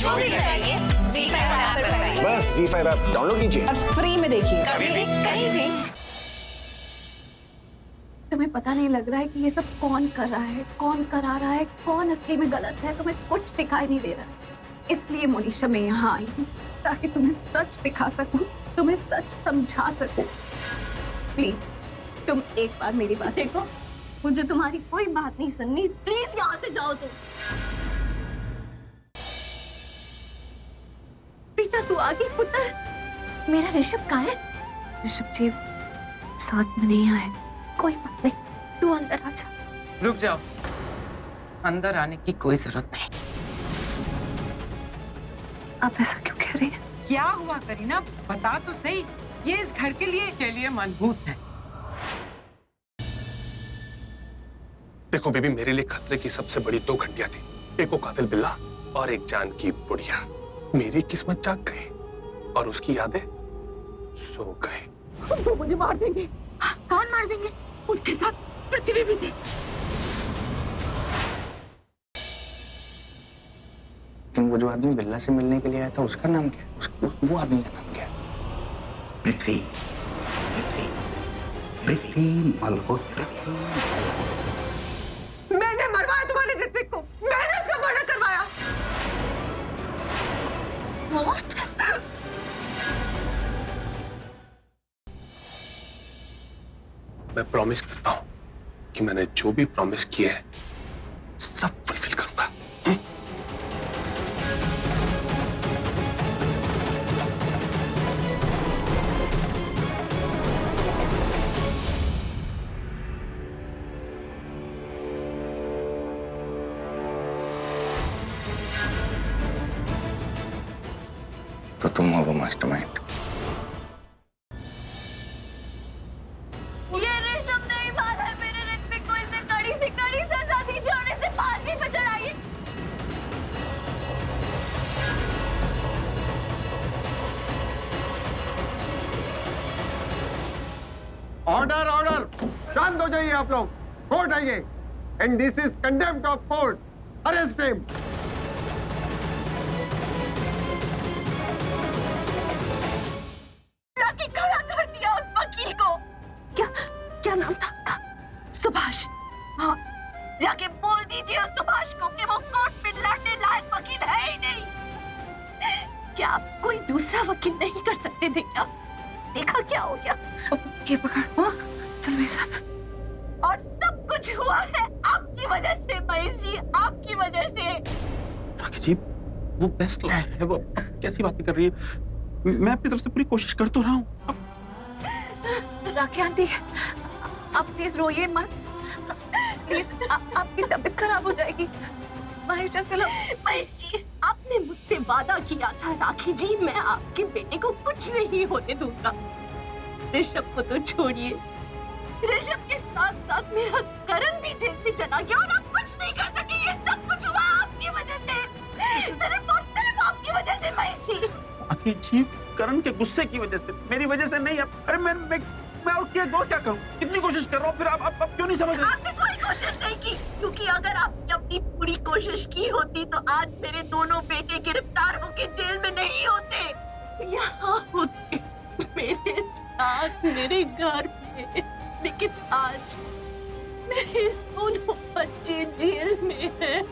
जो भी चाहिए ZEE5 ऐप पर पाइए। बस ZEE5 ऐप डाउनलोड कीजिए और फ्री में देखिए। कभी भी कहीं भी। तुम्हें पता नहीं लग रहा है कि ये सब कौन कर रहा है, कौन करा रहा है, कौन असली में गलत है। तुम्हें कुछ दिखाई नहीं दे रहा है। इसलिए मोनिशा मैं यहाँ आई हूँ ताकि तुम्हें सच दिखा सकूं, तुम्हें सच समझा सकूं। प्लीज तुम एक बार मेरी बात देखो। मुझे तुम्हारी कोई बात नहीं सुननी। प्लीज यहाँ से जाओ तुम। प्रीता तू आ गई पुत्र। मेरा ऋषभ कहाँ है? ऋषभ जी साथ में नहीं आए। कोई बात नहीं, तू अंदर आ जा। रुक जाओ, अंदर आने की कोई जरूरत नहीं। आप ऐसा क्यों कह रही हैं? क्या हुआ करीना, बता तो सही। ये इस घर के लिए मनहूस है। देखो बेबी, मेरे लिए खतरे की सबसे बड़ी 2 घंटियां थी। एक वो कातिल बिल्ला और एक जान की बुढ़िया। मेरी किस्मत जाग गई और उसकी यादें सो गए। वो मुझे मार देंगे। कौन मार देंगे? उनके साथ पृथ्वी भी थी। लेकिन वो जो आदमी बिल्ला से मिलने के लिए आया था उसका नाम क्या है? वो आदमी का नाम क्या है? पृथ्वी, पृथ्वी, पृथ्वी मल्होत्रा। मैंने मरवाया तुम्हारे ऋत्विक को। मैंने उसका मर्डर करवाया। What? मैं प्रॉमिस करता हूं कि मैंने जो भी प्रॉमिस किए है सब फुलफिल करूंगा। तो तुम हो वो मास्टरमाइंड। ये ऋषभ नहीं बात है। मेरे ऋत्विक को इसे कड़ी सजा दीजिए और इसे फांसी पे चढ़ाइए। ऑर्डर ऑर्डर, शांत हो जाइए आप लोग। कोर्ट आइए। And this is contempt of court. Arrest him. लाके खड़ा कर दिया उस वकील को। क्या क्या नाम था उसका? सुभाष। हाँ, जाके बोल दीजिए उस सुभाष को कि वो कोर्ट में लड़ने लायक वकील है ही नहीं। क्या आप कोई दूसरा वकील नहीं कर सकते थे क्या? देखा क्या हो गया? ये पकड़। हाँ, चल मेरे साथ। और सब कुछ हुआ है आपकी वजह से महेश जी, आपकी वजह से। राखी जी, वो बेस्ट लॉयर है। वो कैसी बातें कर रही है? मैं अपनी तरफ से पूरी कोशिश कर तो रहा हूँ। राखी आंटी, आप प्लीज रोइए मत। प्लीज, आपकी तबीयत खराब हो जाएगी। महेश अंकल। महेश जी, आपने मुझसे वादा किया था राखी जी, मैं आपके बेटे को कुछ नहीं होने दूंगा। ऋषभ को तो छोड़िए, ऋषभ के साथ साथ मेरा करण भी जेल में चला गया और आप कुछ नहीं कर सके। ये सब कुछ हुआ आपकी वजह से, सिर्फ और सिर्फ आपकी वजह से महेश जी। राखी जी, करण के गुस्से की वजह से, मेरी वजह से नहीं। अरे मैं और क्या करूं? कितनी कोशिश कर रहा हूं, फिर आप क्यों नहीं समझ रहे? आपने कोई कोशिश नहीं की, क्योंकि अगर आपने अपनी पूरी कोशिश की होती तो आज मेरे दोनों बेटे गिरफ्तार होकर जेल में नहीं होते, यहाँ होते मेरे साथ मेरे घर में। लेकिन आज मेरे दोनों बच्चे जेल में हैं,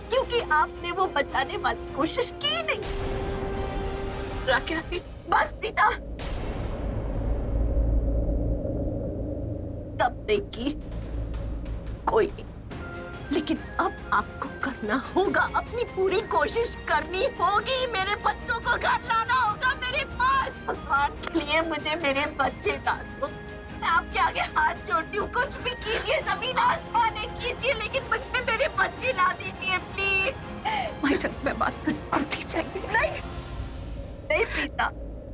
क्योंकि आपने वो बचाने वाली कोशिश की नहीं। राखी, बस प्रीता, तब देखी कोई नहीं, लेकिन अब आपको करना होगा, अपनी पूरी कोशिश करनी होगी। मेरे बच्चों को घर लाना होगा मेरे पास। भगवान के लिए मुझे मेरे बच्चे ला दो। मैं आपके आगे हाथ जोड़ती हूँ, कुछ भी कीजिए, जमीन आसमान कीजिए, लेकिन मुझे मेरे बच्चे ला दीजिए प्लीज। मैं बात करती चाहिए। नहीं नहीं प्रीता,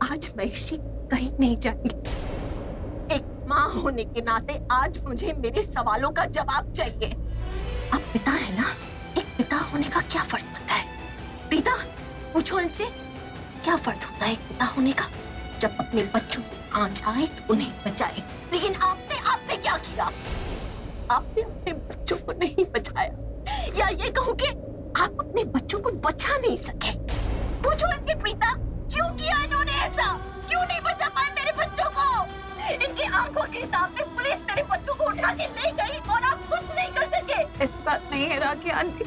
आज महेशी कहीं नहीं जाएगी। एक माँ होने के नाते आज मुझे मेरे सवालों का जवाब चाहिए। आप पिता है ना, एक पिता होने का क्या फर्ज बनता है? प्रीता, पूछो इनसे, क्या फर्ज होता है एक पिता होने का? जब अपने बच्चों को आंच आए तो उन्हें बचाए। लेकिन आपने क्या किया? आपने अपने बच्चों को नहीं बचाया, या ये कहूँ कि आप अपने बच्चों को बचा नहीं सके। उठा के ले गई और आप कुछ नहीं कर सके। ऐसी बात नहीं है राखी आंटी।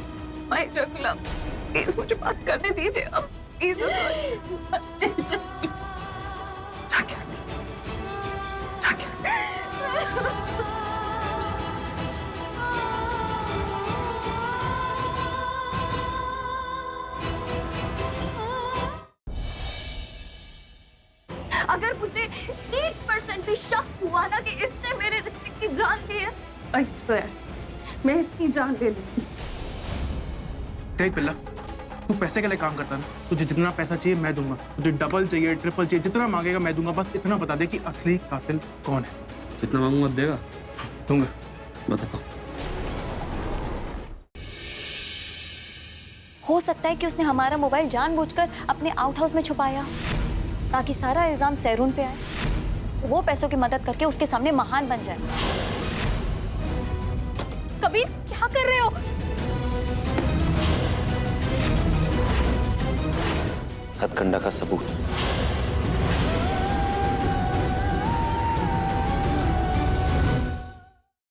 माय जगला, प्लीज मुझे बात करने दीजिए अब। Please rakhi aunty, rakhi aunty. अगर मुझे 1% भी शक हुआ ना कि इसने मेरे ऋतिक की जान ली है, I swear, मैं इसकी जान ले लूंगी। देख बिल्ला, तू पैसे के लिए काम करता है ना, तुझे जितना पैसा चाहिए मैं दूंगा, तुझे डबल चाहिए ट्रिपल चाहिए, जितना मांगेगा मैं दूंगा, बस इतना बता दे कि असली कातिल कौन है। जितना मांगूंगा देगा? दूंगा। बताता हूँ। हो सकता है कि उसने हमारा मोबाइल जानबूझकर अपने आउट हाउस में छुपाया ताकि सारा इल्जाम सैरून पे आए, वो पैसों की मदद करके उसके सामने महान बन जाए। कबीर, क्या कर रहे हो? हथकंडा का सबूत।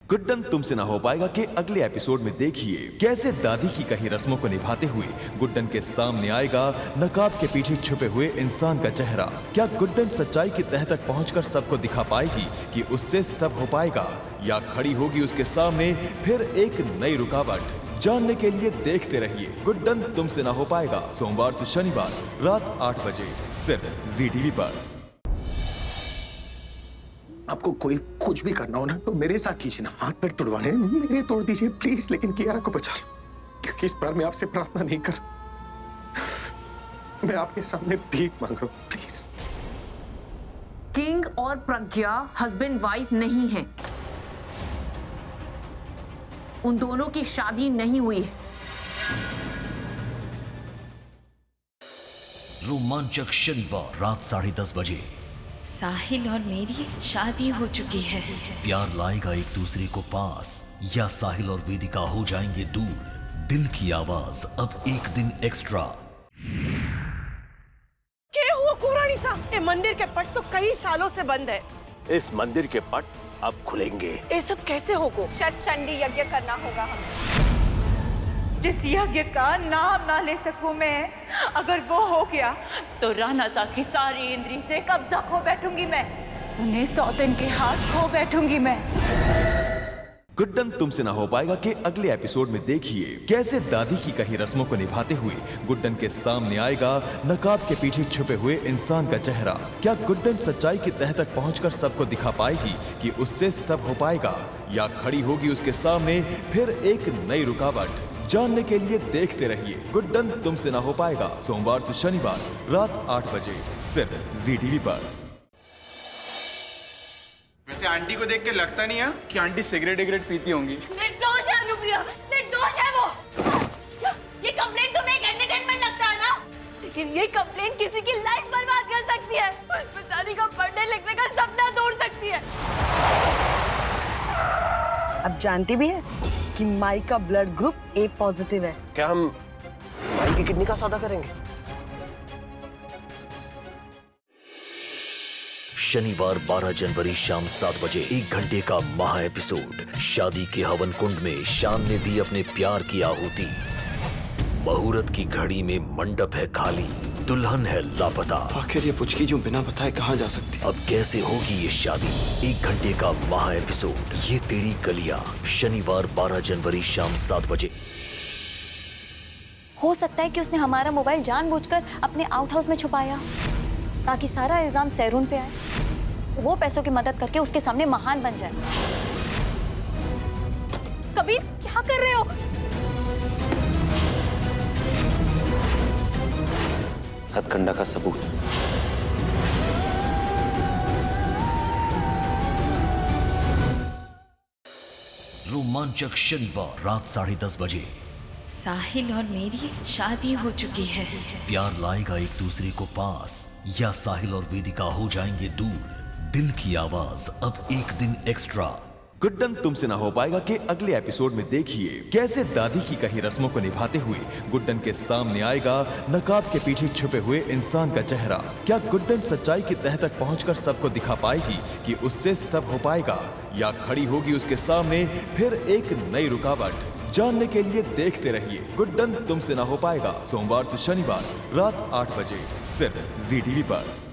गुड्डन तुमसे ना हो पाएगा के अगले एपिसोड में देखिए कैसे दादी की कही रस्मों को निभाते हुए गुड्डन के सामने आएगा नकाब के पीछे छुपे हुए इंसान का चेहरा। क्या गुड्डन सच्चाई की तह तक पहुंचकर सबको दिखा पाएगी कि उससे सब हो पाएगा, या खड़ी होगी उसके सामने फिर एक नई रुकावट? जानने के लिए देखते रहिए गुड्डन तुमसे ना हो पाएगा, सोमवार से शनिवार रात 8 बजे सिर्फ ZTV पर। आपको कोई कुछ भी करना हो ना तो मेरे साथ कीजिए ना, हाथ पैर तुड़वाने मेरे तोड़ दीजिए प्लीज, लेकिन कियारा को बचा लो, क्योंकि इस बार मैं आपसे प्रार्थना नहीं कर, मैं आपके सामने भीख मांग रहा हूं, प्लीज। किंग और प्रज्ञा हस्बैंड वाइफ नहीं है, उन दोनों की शादी नहीं हुई है। रोमांचक शनिवार रात 10:30 बजे। साहिल और मेरी शादी हो चुकी है। प्यार लाएगा एक दूसरे को पास, या साहिल और वेदिका हो जाएंगे दूर? दिल की आवाज अब एक दिन एक्स्ट्रा। क्या हुआ कुरानी साहब? ये मंदिर के पट तो कई सालों से बंद है। इस मंदिर के पट अब खुलेंगे। ये सब कैसे होगा? शायद चंडी यज्ञ करना होगा हमें। जिस यज्ञ का नाम ना ले सकूं मैं, अगर वो हो गया तो राणा सा की सारी इंद्री से कब्जा खो बैठूंगी मैं, उन्हें सौतन के हाथ खो बैठूंगी मैं। गुड्डन तुमसे ना हो पाएगा के अगले एपिसोड में देखिए कैसे दादी की कही रस्मों को निभाते हुए गुड्डन के सामने आएगा नकाब के पीछे छुपे हुए इंसान का चेहरा। क्या गुड्डन सच्चाई की तह तक पहुंचकर सबको दिखा पाएगी कि उससे सब हो पाएगा, या खड़ी होगी उसके सामने फिर एक नई रुकावट? जानने के लिए देखते रहिए गुड्डन तुमसे ना हो पाएगा, सोमवार से शनिवार रात 8 बजे सिर्फ ZTV पर। वैसे आंटी को देख के लगता नहीं है कि आंटी सिगरेट पीती होंगी। निर्दोष है अनुप्रिया, निर्दोष है वो। ये कंप्लेंट तुम्हें एक एंटरटेनमेंट लगता है ना, लेकिन ये कंप्लेंट किसी की लाइफ बर्बाद कर सकती है, उस बेचारी का पढ़ने लिखने का सपना तोड़ सकती है। अब जानती भी है कि माई का ब्लड ग्रुप A पॉजिटिव है। क्या हम माई की किडनी का सौदा करेंगे? शनिवार 12 जनवरी शाम 7 बजे 1 घंटे का महा एपिसोड। शादी के हवन कुंड में शान ने दी अपने प्यार की आहुति। मुहूर्त की घड़ी में मंडप है खाली, दुल्हन है लापता। आखिर ये पुचकी जो बिना बताए कहाँ जा सकती? अब कैसे होगी ये शादी? 1 घंटे का महा एपिसोड ये तेरी गलियां, शनिवार 12 जनवरी शाम 7 बजे। हो सकता है कि उसने हमारा मोबाइल जानबूझकर अपने आउट हाउस में छुपाया ताकि सारा इल्जाम सैरून पे आए, वो पैसों की मदद करके उसके सामने महान बन जाए। कबीर, क्या कर रहे हो? हथकंडा का सबूत। रोमांचक शनिवार रात 10:30 बजे। साहिल और मेरी शादी हो चुकी है। प्यार लाएगा एक दूसरे को पास, या साहिल और वेदिका हो जाएंगे दूर? दिल की आवाज अब एक दिन एक्स्ट्रा। गुड्डन तुमसे ना हो पाएगा के अगले एपिसोड में देखिए कैसे दादी की कही रस्मों को निभाते हुए गुड्डन के सामने आएगा नकाब के पीछे छुपे हुए इंसान का चेहरा। क्या गुड्डन सच्चाई की तह तक पहुंचकर सबको दिखा पाएगी कि उससे सब हो पाएगा, या खड़ी होगी उसके सामने फिर एक नई रुकावट। जानने के लिए देखते रहिए गुड्डन तुमसे ना हो पाएगा, सोमवार से शनिवार रात 8 बजे सिर्फ ZTV पर।